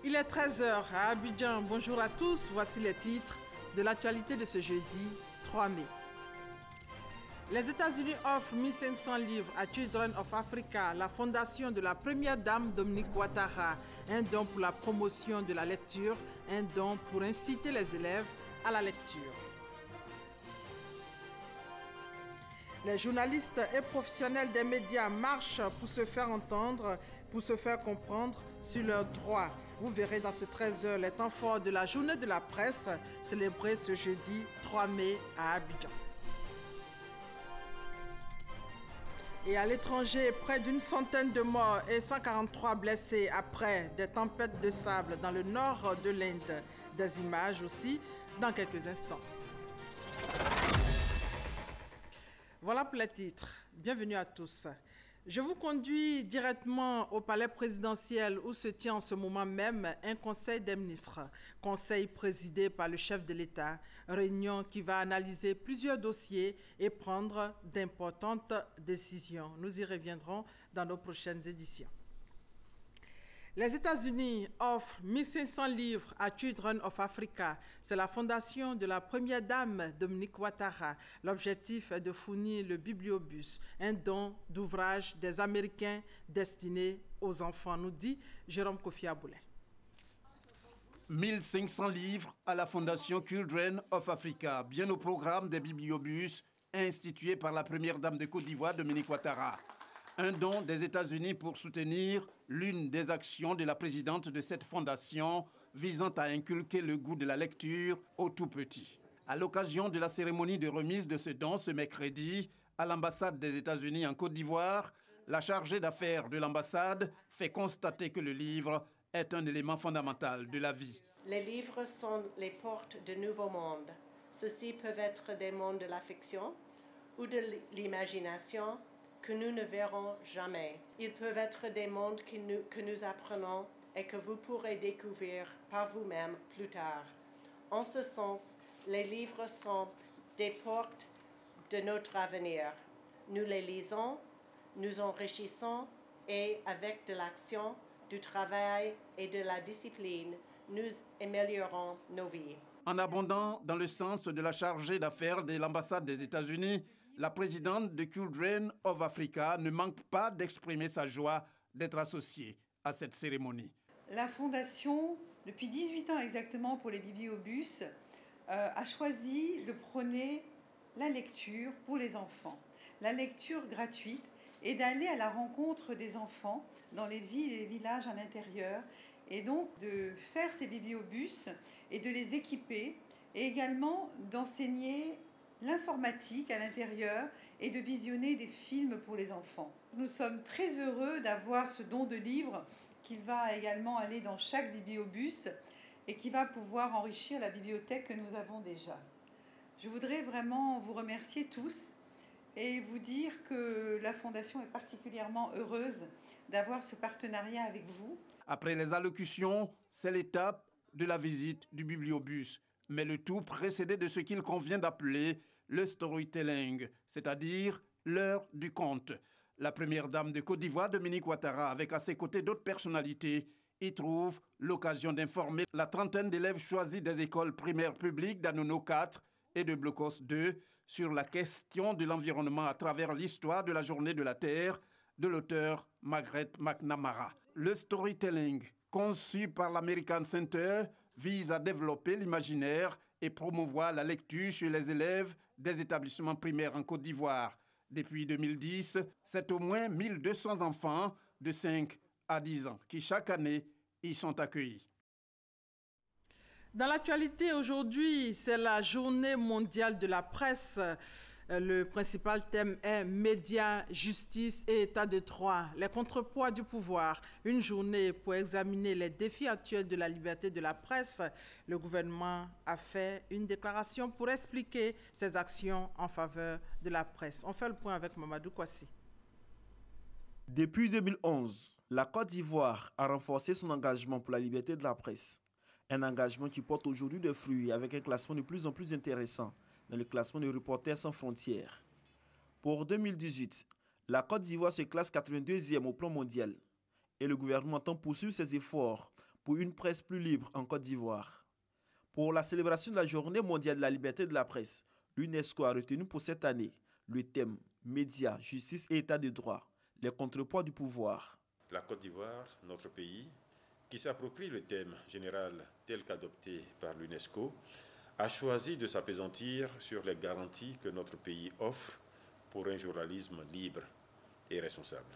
Il est 13 h à Abidjan. Bonjour à tous. Voici les titres de l'actualité de ce jeudi 3 mai. Les États-Unis offrent 1500 livres à Children of Africa, la fondation de la première dame Dominique Ouattara. Un don pour la promotion de la lecture, un don pour inciter les élèves à la lecture. Les journalistes et professionnels des médias marchent pour se faire entendre, pour se faire comprendre sur leurs droits. Vous verrez dans ce 13 h les temps forts de la journée de la presse célébrée ce jeudi 3 mai à Abidjan. Et à l'étranger, près d'une centaine de morts et 143 blessés après des tempêtes de sable dans le nord de l'Inde. Des images aussi dans quelques instants. Voilà pour les titres. Bienvenue à tous. Je vous conduis directement au palais présidentiel où se tient en ce moment même un conseil des ministres. Conseil présidé par le chef de l'État. Réunion qui va analyser plusieurs dossiers et prendre d'importantes décisions. Nous y reviendrons dans nos prochaines éditions. Les États-Unis offrent 1500 livres à Children of Africa. C'est la fondation de la première dame Dominique Ouattara. L'objectif est de fournir le bibliobus, un don d'ouvrages des Américains destinés aux enfants, nous dit Jérôme Kofi Aboulay. 1500 livres à la fondation Children of Africa, bien au programme des bibliobus institués par la première dame de Côte d'Ivoire, Dominique Ouattara. Un don des États-Unis pour soutenir l'une des actions de la présidente de cette fondation visant à inculquer le goût de la lecture aux tout-petits. À l'occasion de la cérémonie de remise de ce don ce mercredi, à l'ambassade des États-Unis en Côte d'Ivoire, la chargée d'affaires de l'ambassade fait constater que le livre est un élément fondamental de la vie. Les livres sont les portes de nouveaux mondes. Ceux-ci peuvent être des mondes de la fiction ou de l'imagination que nous ne verrons jamais. Ils peuvent être des mondes que nous apprenons et que vous pourrez découvrir par vous-même plus tard. En ce sens, les livres sont des portes de notre avenir. Nous les lisons, nous enrichissons et avec de l'action, du travail et de la discipline, nous améliorons nos vies. En abondant dans le sens de la chargée d'affaires de l'ambassade des États-Unis, la présidente de Children of Africa ne manque pas d'exprimer sa joie d'être associée à cette cérémonie. La Fondation, depuis 18 ans exactement pour les bibliobus, a choisi de prôner la lecture pour les enfants, la lecture gratuite et d'aller à la rencontre des enfants dans les villes et les villages à l'intérieur et donc de faire ces bibliobus et de les équiper et également d'enseigner l'informatique à l'intérieur et de visionner des films pour les enfants. Nous sommes très heureux d'avoir ce don de livres qui va également aller dans chaque bibliobus et qui va pouvoir enrichir la bibliothèque que nous avons déjà. Je voudrais vraiment vous remercier tous et vous dire que la Fondation est particulièrement heureuse d'avoir ce partenariat avec vous. Après les allocutions, c'est l'étape de la visite du bibliobus, mais le tout précédé de ce qu'il convient d'appeler le storytelling, c'est-à-dire l'heure du conte. La première dame de Côte d'Ivoire, Dominique Ouattara, avec à ses côtés d'autres personnalités, y trouve l'occasion d'informer la trentaine d'élèves choisis des écoles primaires publiques d'Anono 4 et de Blocos 2 sur la question de l'environnement à travers l'histoire de la journée de la Terre de l'auteur Margaret McNamara. Le storytelling, conçu par l'American Center, vise à développer l'imaginaire et promouvoir la lecture chez les élèves des établissements primaires en Côte d'Ivoire. Depuis 2010, c'est au moins 1200 enfants de 5 à 10 ans qui, chaque année, y sont accueillis. Dans l'actualité aujourd'hui, c'est la journée mondiale de la presse. Le principal thème est médias, justice et état de droit, les contrepoids du pouvoir. Une journée pour examiner les défis actuels de la liberté de la presse. Le gouvernement a fait une déclaration pour expliquer ses actions en faveur de la presse. On fait le point avec Mamadou Kouassi. Depuis 2011, la Côte d'Ivoire a renforcé son engagement pour la liberté de la presse. Un engagement qui porte aujourd'hui des fruits avec un classement de plus en plus intéressant dans le classement de Reporters sans frontières. Pour 2018, la Côte d'Ivoire se classe 82e au plan mondial et le gouvernement entend poursuivre ses efforts pour pour une presse plus libre en Côte d'Ivoire. Pour la célébration de la Journée mondiale de la liberté de la presse, l'UNESCO a retenu pour cette année le thème « Médias, justice et état de droit, les contrepoids du pouvoir ». La Côte d'Ivoire, notre pays, qui s'approprie le thème général tel qu'adopté par l'UNESCO, a choisi de s'appesantir sur les garanties que notre pays offre pour un journalisme libre et responsable.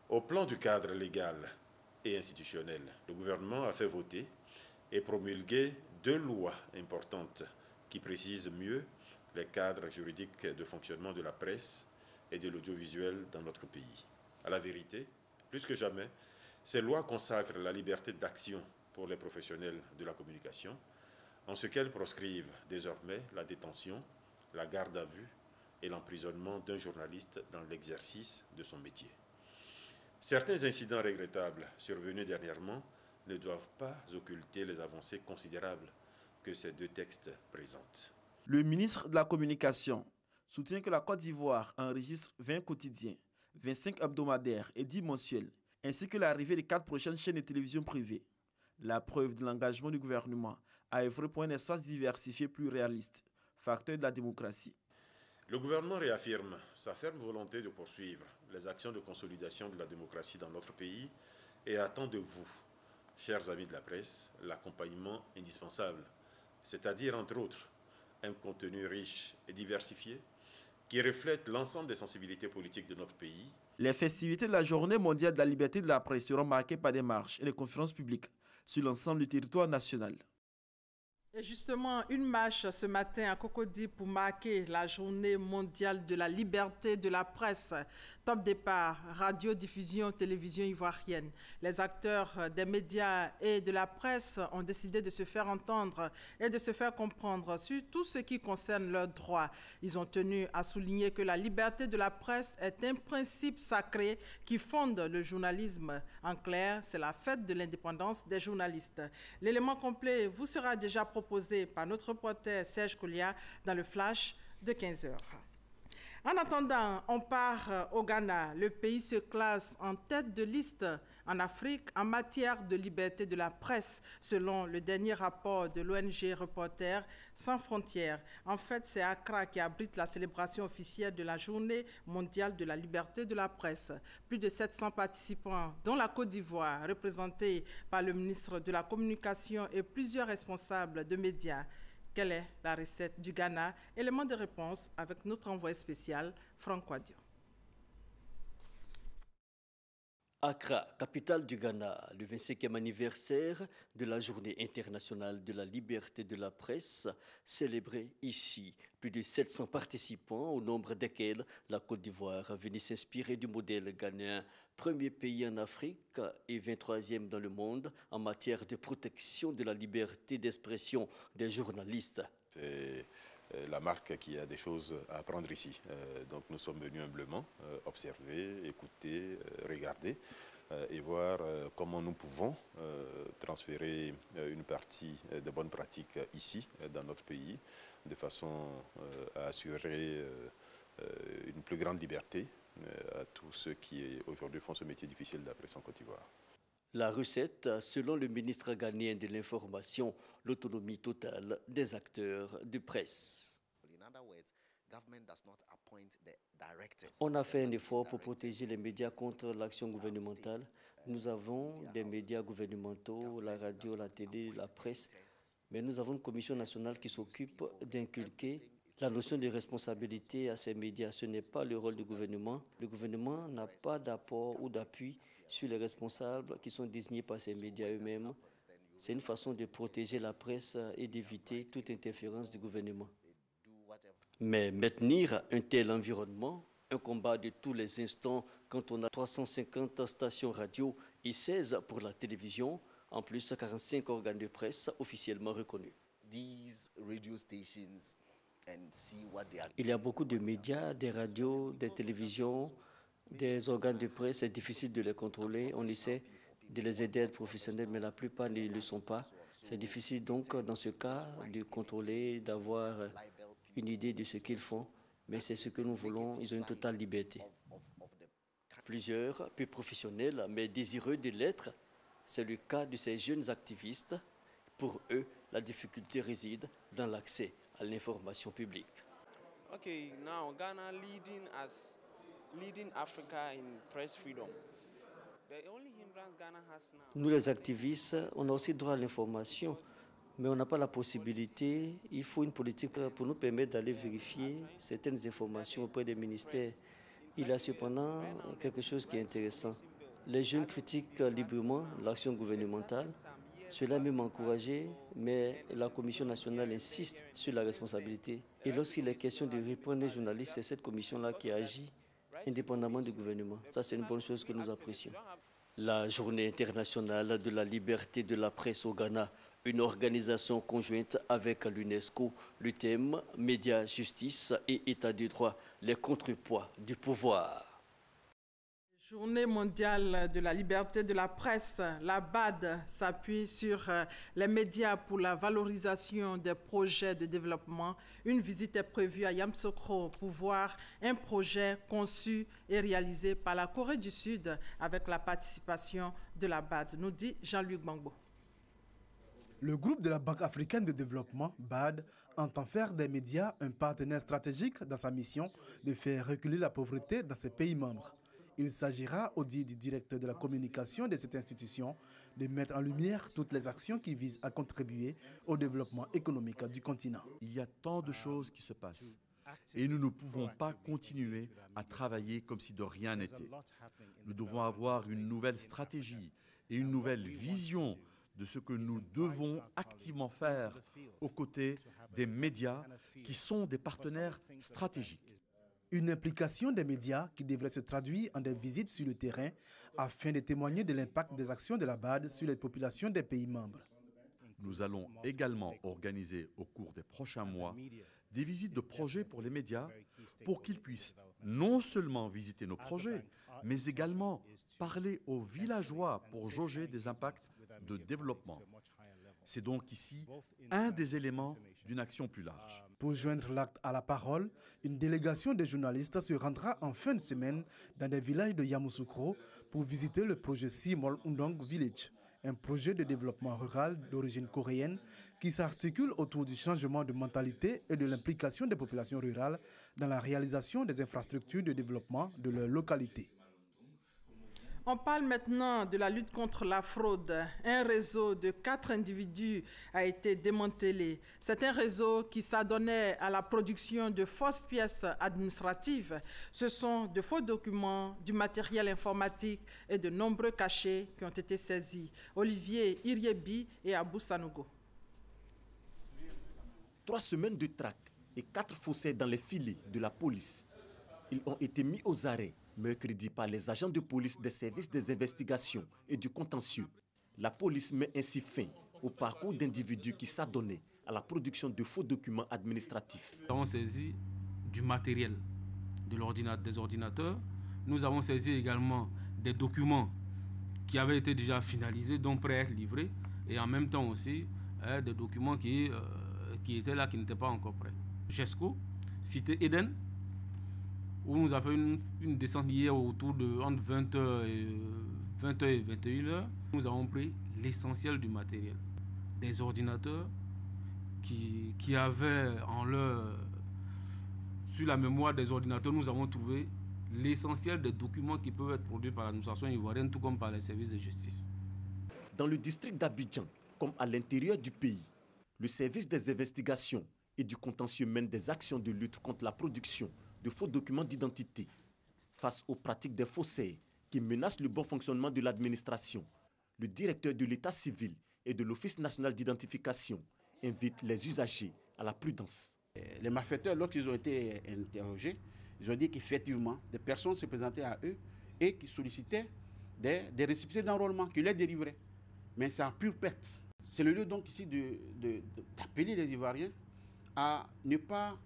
Au plan du cadre légal et institutionnel, le gouvernement a fait voter et promulguer 2 lois importantes qui précisent mieux les cadres juridiques de fonctionnement de la presse et de l'audiovisuel dans notre pays. À la vérité, plus que jamais, ces lois consacrent la liberté d'action pour les professionnels de la communication, en ce qu'elles proscrivent désormais la détention, la garde à vue et l'emprisonnement d'un journaliste dans l'exercice de son métier. Certains incidents regrettables survenus dernièrement ne doivent pas occulter les avancées considérables que ces 2 textes présentent. Le ministre de la Communication soutient que la Côte d'Ivoire enregistre 20 quotidiens, 25 hebdomadaires et 10 mensuels, ainsi que l'arrivée des 4 prochaines chaînes de télévision privées. La preuve de l'engagement du gouvernement à œuvrer pour un espace diversifié plus réaliste, facteur de la démocratie. Le gouvernement réaffirme sa ferme volonté de poursuivre les actions de consolidation de la démocratie dans notre pays et attend de vous, chers amis de la presse, l'accompagnement indispensable, c'est-à-dire entre autres un contenu riche et diversifié qui reflète l'ensemble des sensibilités politiques de notre pays. Les festivités de la Journée mondiale de la liberté de la presse seront marquées par des marches et des conférences publiques sur l'ensemble du territoire national. Et justement, une marche ce matin à Cocody pour marquer la Journée mondiale de la liberté de la presse. Top départ, radiodiffusion, télévision ivoirienne. Les acteurs des médias et de la presse ont décidé de se faire entendre et de se faire comprendre sur tout ce qui concerne leurs droits. Ils ont tenu à souligner que la liberté de la presse est un principe sacré qui fonde le journalisme. En clair, c'est la fête de l'indépendance des journalistes. L'élément complet vous sera déjà proposé par notre reporter Serge Koulia dans le flash de 15h. En attendant, on part au Ghana. Le pays se classe en tête de liste en Afrique en matière de liberté de la presse, selon le dernier rapport de l'ONG Reporters sans frontières. En fait, c'est Accra qui abrite la célébration officielle de la Journée mondiale de la liberté de la presse. Plus de 700 participants, dont la Côte d'Ivoire, représentée par le ministre de la Communication et plusieurs responsables de médias. Quelle est la recette du Ghana? Élément de réponse avec notre envoyé spécial, Franck Wadio. Accra, capitale du Ghana, le 25e anniversaire de la Journée internationale de la liberté de la presse, célébrée ici. Plus de 700 participants, au nombre desquels la Côte d'Ivoire a venu s'inspirer du modèle ghanéen, premier pays en Afrique et 23e dans le monde en matière de protection de la liberté d'expression des journalistes. C'est la marque qui a des choses à apprendre ici. Donc nous sommes venus humblement observer, écouter, regarder et voir comment nous pouvons transférer une partie des bonnes pratiques ici, dans notre pays, de façon à assurer une plus grande liberté à tous ceux qui aujourd'hui font ce métier difficile de la presse en Côte d'Ivoire. La recette, selon le ministre ghanéen de l'Information, l'autonomie totale des acteurs de presse. On a fait un effort pour protéger les médias contre l'action gouvernementale. Nous avons des médias gouvernementaux, la radio, la télé, la presse, mais nous avons une commission nationale qui s'occupe d'inculquer la notion de responsabilité à ces médias. Ce n'est pas le rôle du gouvernement. Le gouvernement n'a pas d'apport ou d'appui sur les responsables qui sont désignés par ces médias eux-mêmes. C'est une façon de protéger la presse et d'éviter toute interférence du gouvernement. Mais maintenir un tel environnement, un combat de tous les instants quand on a 350 stations radio et 16 pour la télévision, en plus 45 organes de presse officiellement reconnus. Il y a beaucoup de médias, des radios, des télévisions, des organes de presse. C'est difficile de les contrôler. On essaie de les aider à être professionnels, mais la plupart ne le sont pas. C'est difficile donc dans ce cas de contrôler, d'avoir une idée de ce qu'ils font. Mais c'est ce que nous voulons. Ils ont une totale liberté. Plusieurs, peu professionnels, mais désireux de l'être, C'est le cas de ces jeunes activistes. Pour eux, la difficulté réside dans l'accès à l'information publique. Okay, now Ghana leading Africa in press freedom. The only hindrance Ghana has now. Nous les activistes, on a aussi droit à l'information, mais on n'a pas la possibilité. Il faut une politique pour nous permettre d'aller vérifier certaines informations auprès des ministères. Il y a cependant quelque chose qui est intéressant. Les jeunes critiquent librement l'action gouvernementale. Cela m'a encouragé, mais la Commission nationale insiste sur la responsabilité. Et lorsqu'il est question de reprendre les journalistes, c'est cette commission-là qui agit indépendamment du gouvernement. Ça, c'est une bonne chose que nous apprécions. La Journée internationale de la liberté de la presse au Ghana, une organisation conjointe avec l'UNESCO, le thème « Médias, justice et état de droit, les contrepoids du pouvoir ». Journée mondiale de la liberté de la presse, la BAD s'appuie sur les médias pour la valorisation des projets de développement. Une visite est prévue à Yamoussoukro pour voir un projet conçu et réalisé par la Corée du Sud avec la participation de la BAD, nous dit Jean-Luc Bangbo. Le groupe de la Banque africaine de développement, BAD, entend faire des médias un partenaire stratégique dans sa mission de faire reculer la pauvreté dans ses pays membres. Il s'agira, au dit du directeur de la communication de cette institution, de mettre en lumière toutes les actions qui visent à contribuer au développement économique du continent. Il y a tant de choses qui se passent et nous ne pouvons pas continuer à travailler comme si de rien n'était. Nous devons avoir une nouvelle stratégie et une nouvelle vision de ce que nous devons activement faire aux côtés des médias qui sont des partenaires stratégiques. Une implication des médias qui devrait se traduire en des visites sur le terrain afin de témoigner de l'impact des actions de la BAD sur les populations des pays membres. Nous allons également organiser au cours des prochains mois des visites de projets pour les médias pour qu'ils puissent non seulement visiter nos projets, mais également parler aux villageois pour jauger des impacts de développement. C'est donc ici un des éléments d'une action plus large. Pour joindre l'acte à la parole, une délégation de journalistes se rendra en fin de semaine dans des villages de Yamoussoukro pour visiter le projet Simol Undong Village, un projet de développement rural d'origine coréenne qui s'articule autour du changement de mentalité et de l'implication des populations rurales dans la réalisation des infrastructures de développement de leur localité. On parle maintenant de la lutte contre la fraude. Un réseau de 4 individus a été démantelé. C'est un réseau qui s'adonnait à la production de fausses pièces administratives. Ce sont de faux documents, du matériel informatique et de nombreux cachets qui ont été saisis. Olivier Iriebi et Abou Sanogo. 3 semaines de traque et 4 faussaires dans les filets de la police. Ils ont été mis aux arrêts mercredi par les agents de police des services des investigations et du contentieux. La police met ainsi fin au parcours d'individus qui s'adonnaient à la production de faux documents administratifs. Nous avons saisi du matériel, des ordinateurs. Nous avons saisi également des documents qui avaient été déjà finalisés, dont prêts à être livrés, et en même temps aussi des documents qui étaient là, qui n'étaient pas encore prêts. GESCO, Cité Eden, où nous avons fait une descente hier autour de entre 20h et 21h. Nous avons pris l'essentiel du matériel. Des ordinateurs qui avaient en leur... Sur la mémoire des ordinateurs, nous avons trouvé l'essentiel des documents qui peuvent être produits par l'administration ivoirienne, tout comme par les services de justice. Dans le district d'Abidjan, comme à l'intérieur du pays, le service des investigations et du contentieux mène des actions de lutte contre la production de faux documents d'identité face aux pratiques des faussaires qui menacent le bon fonctionnement de l'administration. Le directeur de l'État civil et de l'Office national d'identification invite les usagers à la prudence. Les malfaiteurs, lorsqu'ils ont été interrogés, ils ont dit qu'effectivement, des personnes se présentaient à eux et qui sollicitaient des récépissés d'enrôlement qui les délivraient. Mais c'est en pure perte. C'est le lieu donc ici d'appeler les Ivoiriens à ne pas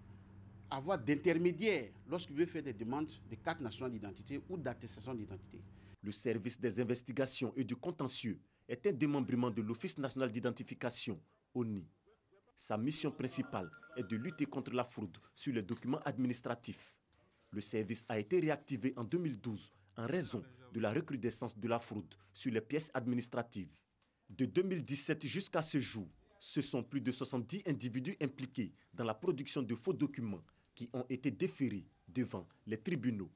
avoir d'intermédiaire lorsqu'ils veulent faire des demandes de carte nationale d'identité ou d'attestation d'identité. Le service des investigations et du contentieux est un démembrement de l'Office national d'identification, ONI. Sa mission principale est de lutter contre la fraude sur les documents administratifs. Le service a été réactivé en 2012 en raison de la recrudescence de la fraude sur les pièces administratives. De 2017 jusqu'à ce jour, ce sont plus de 70 individus impliqués dans la production de faux documents qui ont été déférés devant les tribunaux.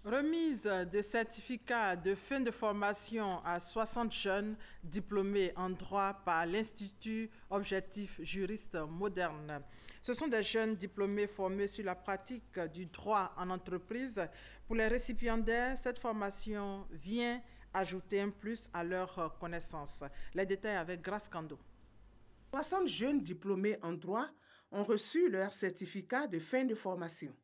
Remise de certificats de fin de formation à 60 jeunes diplômés en droit par l'Institut Objectif Juriste Moderne. Ce sont des jeunes diplômés formés sur la pratique du droit en entreprise. Pour les récipiendaires, cette formation vient ajouter un plus à leurs connaissances. Les détails avec Grace Kando. 60 jeunes diplômés en droit ont reçu leur certificat de fin de formation.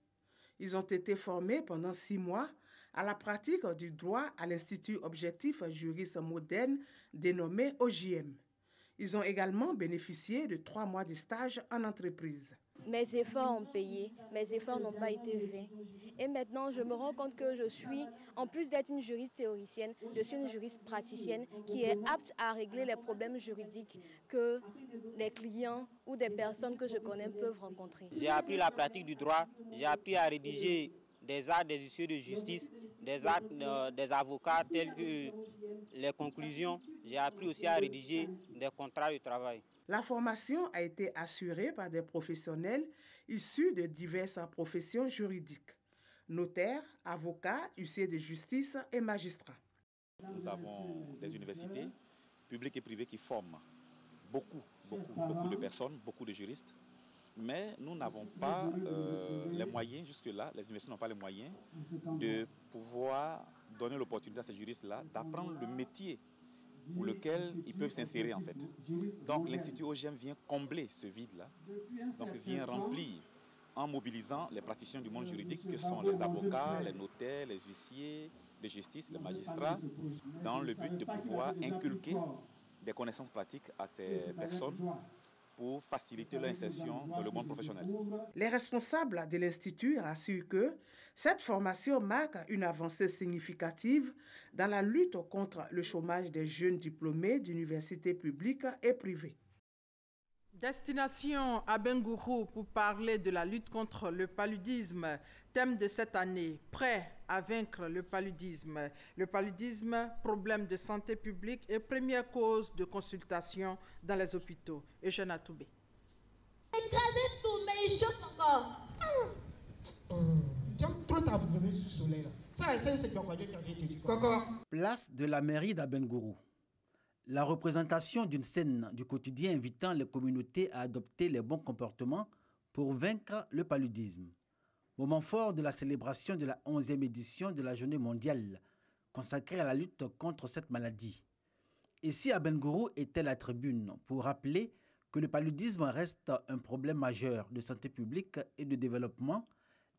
Ils ont été formés pendant 6 mois à la pratique du droit à l'Institut Objectif Juriste Moderne, dénommé OJM. Ils ont également bénéficié de 3 mois de stage en entreprise. Mes efforts ont payé, mes efforts n'ont pas été vains. Et maintenant, je me rends compte que je suis, en plus d'être une juriste théoricienne, je suis une juriste praticienne qui est apte à régler les problèmes juridiques que les clients ou des personnes que je connais peuvent rencontrer. J'ai appris la pratique du droit, j'ai appris à rédiger des actes des huissiers de justice, des actes des avocats tels que les conclusions. J'ai appris aussi à rédiger des contrats de travail. La formation a été assurée par des professionnels issus de diverses professions juridiques, notaires, avocats, huissiers de justice et magistrats. Nous avons des universités publiques et privées qui forment beaucoup de personnes, beaucoup de juristes, mais nous n'avons pas les moyens, jusque-là, les universités n'ont pas les moyens de pouvoir donner l'opportunité à ces juristes-là d'apprendre le métier pour lequel ils peuvent s'insérer en fait. Donc l'Institut OJM vient combler ce vide-là, donc vient remplir en mobilisant les praticiens du monde juridique que sont les avocats, les notaires, les huissiers de justice, les magistrats, dans le but de pouvoir inculquer des connaissances pratiques à ces personnes pour faciliter leur insertion dans le monde professionnel. Les responsables de l'Institut rassurent que cette formation marque une avancée significative dans la lutte contre le chômage des jeunes diplômés d'universités publiques et privées. Destination à Bengourou pour parler de la lutte contre le paludisme. Thème de cette année, prêt à vaincre le paludisme. Le paludisme, problème de santé publique et première cause de consultation dans les hôpitaux. Eugène Atoubé. Écraser tout, mais il chauffe encore. Place de la mairie d'Abengourou. La représentation d'une scène du quotidien invitant les communautés à adopter les bons comportements pour vaincre le paludisme. Moment fort de la célébration de la 11e édition de la Journée mondiale consacrée à la lutte contre cette maladie. Et si Abengourou était la tribune pour rappeler que le paludisme reste un problème majeur de santé publique et de développement,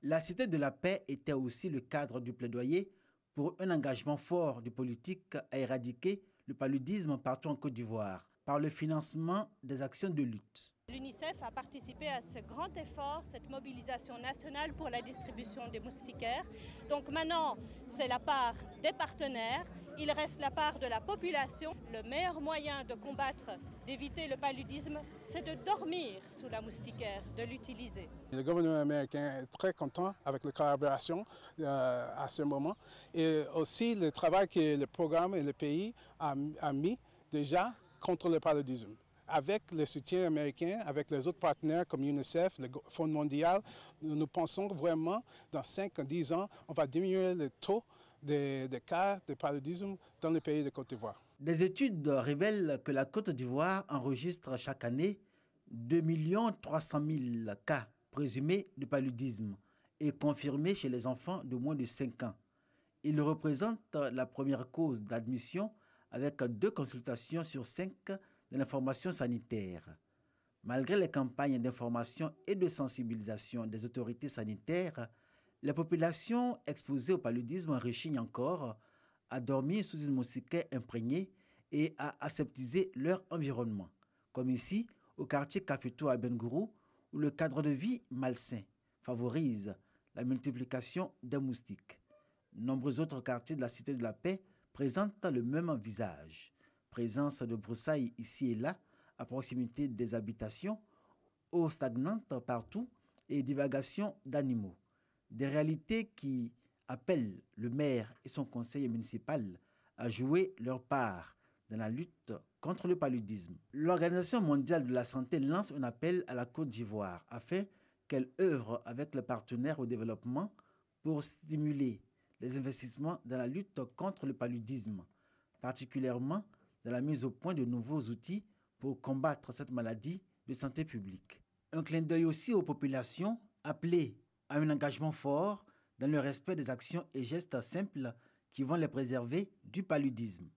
la Cité de la Paix était aussi le cadre du plaidoyer pour un engagement fort du politique à éradiquer le paludisme partout en Côte d'Ivoire, par le financement des actions de lutte. L'UNICEF a participé à ce grand effort, cette mobilisation nationale pour la distribution des moustiquaires. Donc maintenant, c'est la part des partenaires, il reste la part de la population. Le meilleur moyen de combattre, d'éviter le paludisme, c'est de dormir sous la moustiquaire, de l'utiliser. Le gouvernement américain est très content avec la collaboration à ce moment et aussi le travail que le programme et le pays a mis déjà contre le paludisme. Avec le soutien américain, avec les autres partenaires comme UNICEF, le Fonds mondial, nous pensons vraiment dans 5 à 10 ans, on va diminuer le taux de cas de paludisme dans le pays de Côte d'Ivoire. Des études révèlent que la Côte d'Ivoire enregistre chaque année 2 300 000 cas présumés de paludisme et confirmés chez les enfants de moins de 5 ans. Il représente la première cause d'admission avec 2 consultations sur 5 de l'information sanitaire. Malgré les campagnes d'information et de sensibilisation des autorités sanitaires, les populations exposées au paludisme rechignent encore à dormir sous une moustiquaire imprégnée et à aseptiser leur environnement, comme ici au quartier Cafeto à Bengourou, où le cadre de vie malsain favorise la multiplication des moustiques. Nombreux autres quartiers de la Cité de la Paix présentent le même visage. Présence de broussailles ici et là, à proximité des habitations, eau stagnante partout et divagation d'animaux. Des réalités qui appelle le maire et son conseil municipal à jouer leur part dans la lutte contre le paludisme. L'Organisation mondiale de la santé lance un appel à la Côte d'Ivoire afin qu'elle œuvre avec les partenaires au développement pour stimuler les investissements dans la lutte contre le paludisme, particulièrement dans la mise au point de nouveaux outils pour combattre cette maladie de santé publique. Un clin d'œil aussi aux populations appelées à un engagement fort dans le respect des actions et gestes simples qui vont les préserver du paludisme.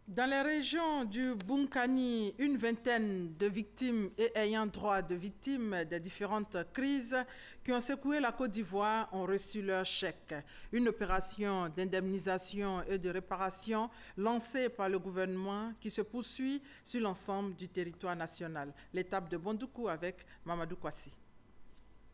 Dans les régions du Bunkani, une vingtaine de victimes et ayant droit de victimes des différentes crises qui ont secoué la Côte d'Ivoire ont reçu leur chèque. Une opération d'indemnisation et de réparation lancée par le gouvernement qui se poursuit sur l'ensemble du territoire national. L'étape de Bondoukou avec Mamadou Kwasi.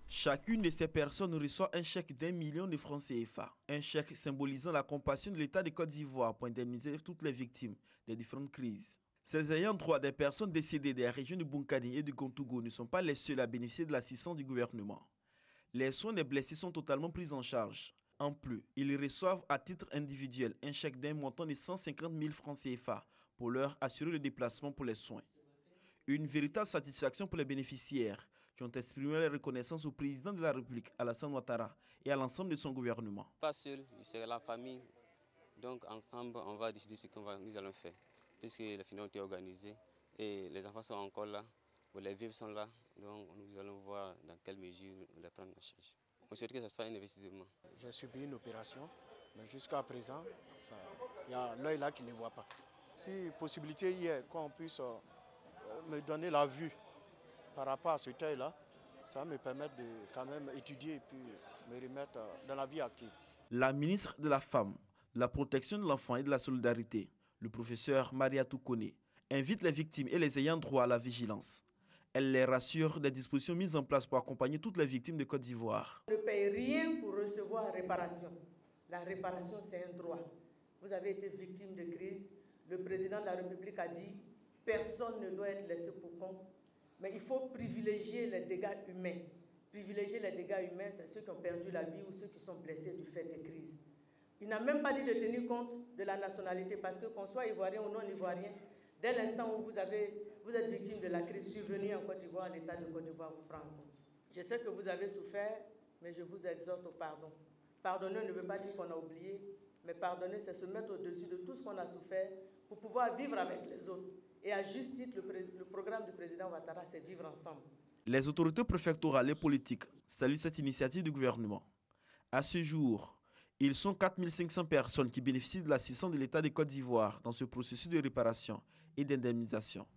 Chacune de ces personnes reçoit un chèque d'1 million de francs CFA. Un chèque symbolisant la compassion de l'État de Côte d'Ivoire pour indemniser toutes les victimes des différentes crises. Ces ayants droit des personnes décédées des régions du Bunkani et du Gontougo ne sont pas les seuls à bénéficier de l'assistance du gouvernement. Les soins des blessés sont totalement pris en charge. En plus, ils reçoivent à titre individuel un chèque d'un montant de 150 000 francs CFA pour leur assurer le déplacement pour les soins. Une véritable satisfaction pour les bénéficiaires qui ont exprimé leur reconnaissance au président de la République, Alassane Ouattara, et à l'ensemble de son gouvernement. Pas seul, c'est la famille. Donc ensemble, on va décider ce que nous allons faire. Puisque les finances ont été organisées et les enfants sont encore là, les vieux sont là. Donc nous allons voir dans quelle mesure les prendre en charge. On souhaite que ce soit un investissement. J'ai subi une opération, mais jusqu'à présent, il y a l'œil là qui ne voit pas. Si possibilité y est qu'on puisse me donner la vue par rapport à ce œil-là, ça va me permettre de quand même étudier et puis me remettre dans la vie active. La ministre de la Femme, la protection de l'enfant et de la solidarité, le professeur Maria Toukone, invite les victimes et les ayants droit à la vigilance. Elle les rassure des dispositions mises en place pour accompagner toutes les victimes de Côte d'Ivoire. On ne paye rien pour recevoir réparation. La réparation, c'est un droit. Vous avez été victime de crise. Le président de la République a dit « personne ne doit être laissé pour compte ». Mais il faut privilégier les dégâts humains. Privilégier les dégâts humains, c'est ceux qui ont perdu la vie ou ceux qui sont blessés du fait des crises. Il n'a même pas dit de tenir compte de la nationalité parce que qu'on soit ivoirien ou non ivoirien, dès l'instant où vous êtes victime de la crise survenue en Côte d'Ivoire, l'État de Côte d'Ivoire vous prend en compte. Je sais que vous avez souffert, mais je vous exhorte au pardon. Pardonner ne veut pas dire qu'on a oublié, mais pardonner, c'est se mettre au-dessus de tout ce qu'on a souffert pour pouvoir vivre avec les autres. Et à juste titre, le programme du président Ouattara, c'est vivre ensemble. Les autorités préfectorales et politiques saluent cette initiative du gouvernement. À ce jour, ils sont 4 500 personnes qui bénéficient de l'assistance de l'État de Côte d'Ivoire dans ce processus de réparation et d'indemnisation.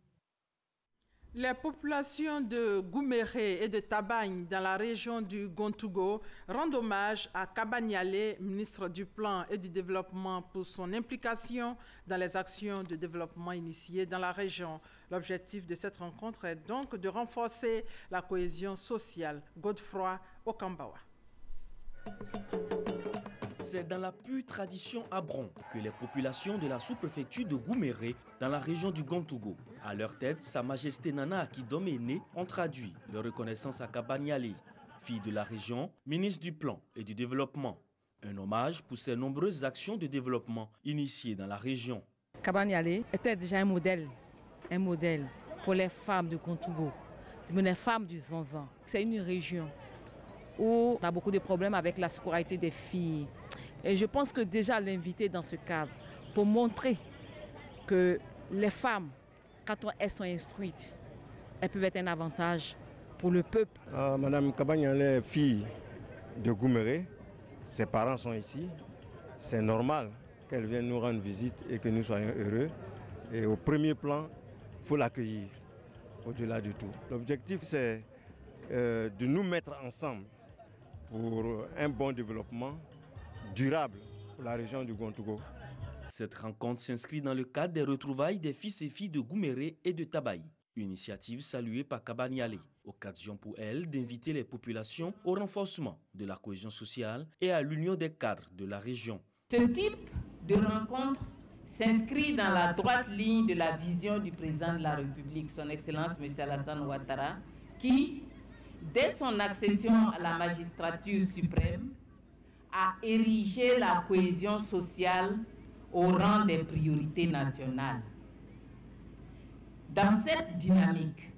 Les populations de Gouméré et de Tabagne dans la région du Gontougo rendent hommage à Kabaniale, ministre du Plan et du Développement, pour son implication dans les actions de développement initiées dans la région. L'objectif de cette rencontre est donc de renforcer la cohésion sociale. Godefroy Okambawa. C'est dans la pure tradition abron que les populations de la sous-préfecture de Gouméré, dans la région du Gontougo, à leur tête, Sa Majesté Nana Akidom Ene, ont traduit leur reconnaissance à Kabaniale, fille de la région, ministre du Plan et du Développement. Un hommage pour ses nombreuses actions de développement initiées dans la région. Kabaniale était déjà un modèle pour les femmes de Gontougo, les femmes du Zanzan. C'est une région où on a beaucoup de problèmes avec la scolarité des filles. Et je pense que déjà l'inviter dans ce cadre pour montrer que les femmes, quand elles sont instruites, elles peuvent être un avantage pour le peuple. Madame Kabaniale est fille de Gouméré, ses parents sont ici. C'est normal qu'elle vienne nous rendre visite et que nous soyons heureux. Et au premier plan, il faut l'accueillir, au-delà de tout. L'objectif, c'est de nous mettre ensemble pour un bon développement durable pour la région du Gontougo. Cette rencontre s'inscrit dans le cadre des retrouvailles des fils et filles de Gouméré et de Tabaye. Initiative saluée par Kabaniale. Occasion pour elle d'inviter les populations au renforcement de la cohésion sociale et à l'union des cadres de la région. Ce type de rencontre s'inscrit dans la droite ligne de la vision du président de la République, son Excellence M. Alassane Ouattara, qui, dès son accession à la magistrature suprême, à ériger la cohésion sociale au rang des priorités nationales. Dans cette dynamique,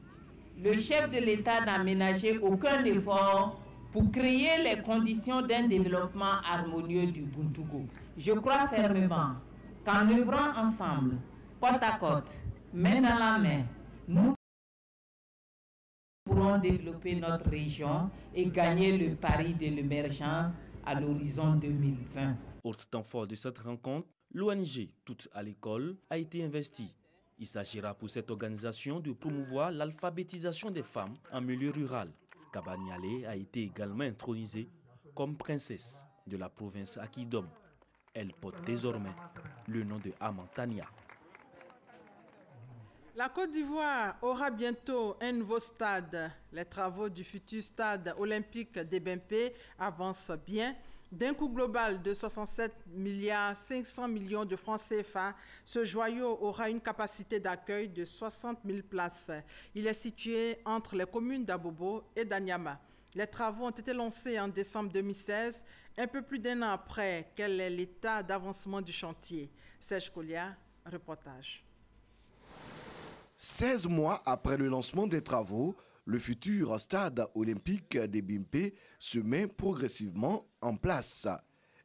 le chef de l'État n'a ménagé aucun effort pour créer les conditions d'un développement harmonieux du Gountougou. Je crois fermement qu'en œuvrant ensemble, côte à côte, main dans la main, nous pourrons développer notre région et gagner le pari de l'émergence à l'horizon 2020. Autre temps fort de cette rencontre, l'ONG Toutes à l'école a été investie. Il s'agira pour cette organisation de promouvoir l'alphabétisation des femmes en milieu rural. Kabaniale a été également intronisée comme princesse de la province Akidom. Elle porte désormais le nom de Amantania. La Côte d'Ivoire aura bientôt un nouveau stade. Les travaux du futur stade olympique d'Ebimpe avancent bien. D'un coût global de 67,5 milliards de francs CFA, ce joyau aura une capacité d'accueil de 60 000 places. Il est situé entre les communes d'Abobo et d'Anyama. Les travaux ont été lancés en décembre 2016, un peu plus d'un an après. Quel est l'état d'avancement du chantier? Serge Collier, reportage. 16 mois après le lancement des travaux, le futur stade olympique d'Ebimpe se met progressivement en place.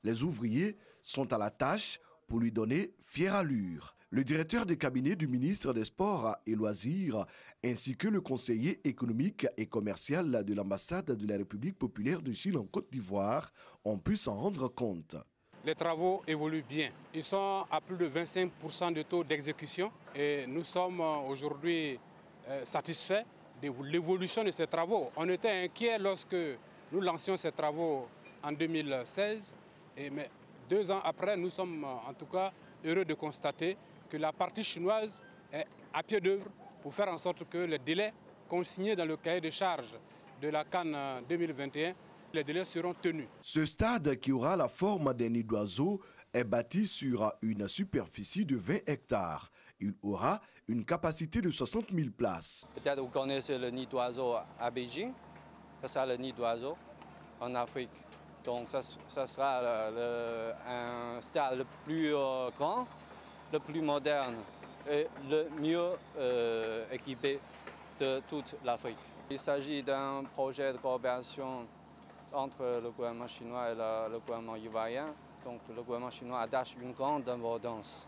Les ouvriers sont à la tâche pour lui donner fière allure. Le directeur de cabinet du ministre des Sports et Loisirs ainsi que le conseiller économique et commercial de l'ambassade de la République populaire de Chine en Côte d'Ivoire ont pu s'en rendre compte. Les travaux évoluent bien. Ils sont à plus de 25% de taux d'exécution et nous sommes aujourd'hui satisfaits de l'évolution de ces travaux. On était inquiets lorsque nous lancions ces travaux en 2016, mais 2 ans après, nous sommes en tout cas heureux de constater que la partie chinoise est à pied d'œuvre pour faire en sorte que les délais consignés dans le cahier de charges de la CAN 2021, les délais seront tenus. Ce stade, qui aura la forme d'un nid d'oiseau, est bâti sur une superficie de 20 hectares. Il aura une capacité de 60 000 places. Peut-être vous connaissez le nid d'oiseau à Beijing. C'est ça le nid d'oiseau en Afrique. Donc ça sera un stade le plus grand, le plus moderne et le mieux équipé de toute l'Afrique. Il s'agit d'un projet de coopération entre le gouvernement chinois et le gouvernement ivoirien. Donc le gouvernement chinois attache une grande importance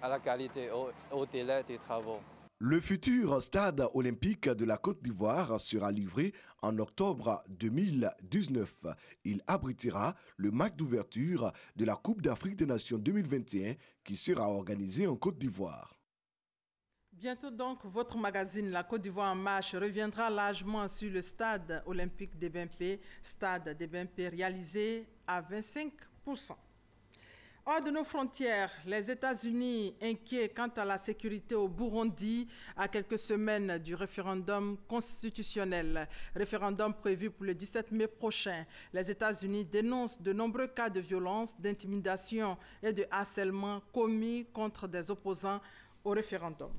à la qualité, au délai des travaux. Le futur stade olympique de la Côte d'Ivoire sera livré en octobre 2019. Il abritera le match d'ouverture de la Coupe d'Afrique des Nations 2021 qui sera organisée en Côte d'Ivoire. Bientôt donc, votre magazine La Côte d'Ivoire en marche reviendra largement sur le stade olympique d'Ebimpe, stade d'Ebimpe réalisé à 25%. Hors de nos frontières, les États-Unis, inquiets quant à la sécurité au Burundi, à quelques semaines du référendum constitutionnel, référendum prévu pour le 17 mai prochain. Les États-Unis dénoncent de nombreux cas de violence, d'intimidation et de harcèlement commis contre des opposants au référendum.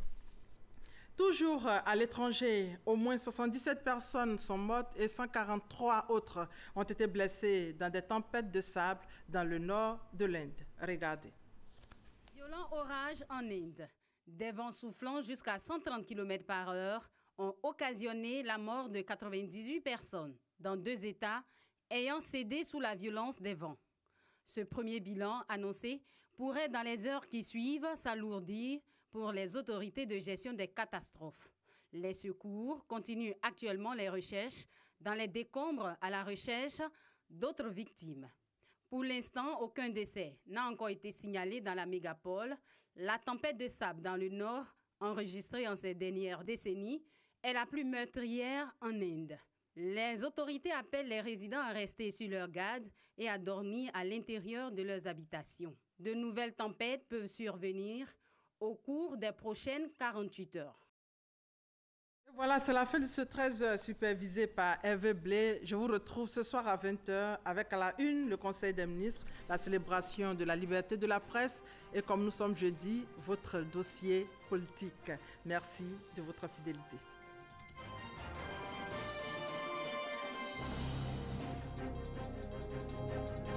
Toujours à l'étranger, au moins 77 personnes sont mortes et 143 autres ont été blessées dans des tempêtes de sable dans le nord de l'Inde. Regardez. Violents orages en Inde. Des vents soufflant jusqu'à 130 km/h ont occasionné la mort de 98 personnes dans 2 États ayant cédé sous la violence des vents. Ce premier bilan annoncé pourrait dans les heures qui suivent s'alourdir pour les autorités de gestion des catastrophes. Les secours continuent actuellement les recherches dans les décombres à la recherche d'autres victimes. Pour l'instant, aucun décès n'a encore été signalé dans la mégapole. La tempête de sable dans le nord, enregistrée en ces dernières décennies, est la plus meurtrière en Inde. Les autorités appellent les résidents à rester sur leur garde et à dormir à l'intérieur de leurs habitations. De nouvelles tempêtes peuvent survenir au cours des prochaines 48 heures. Voilà, c'est la fin de ce 13h supervisé par Hervé Blé. Je vous retrouve ce soir à 20h avec à la une le Conseil des ministres, la célébration de la liberté de la presse et comme nous sommes jeudi, votre dossier politique. Merci de votre fidélité.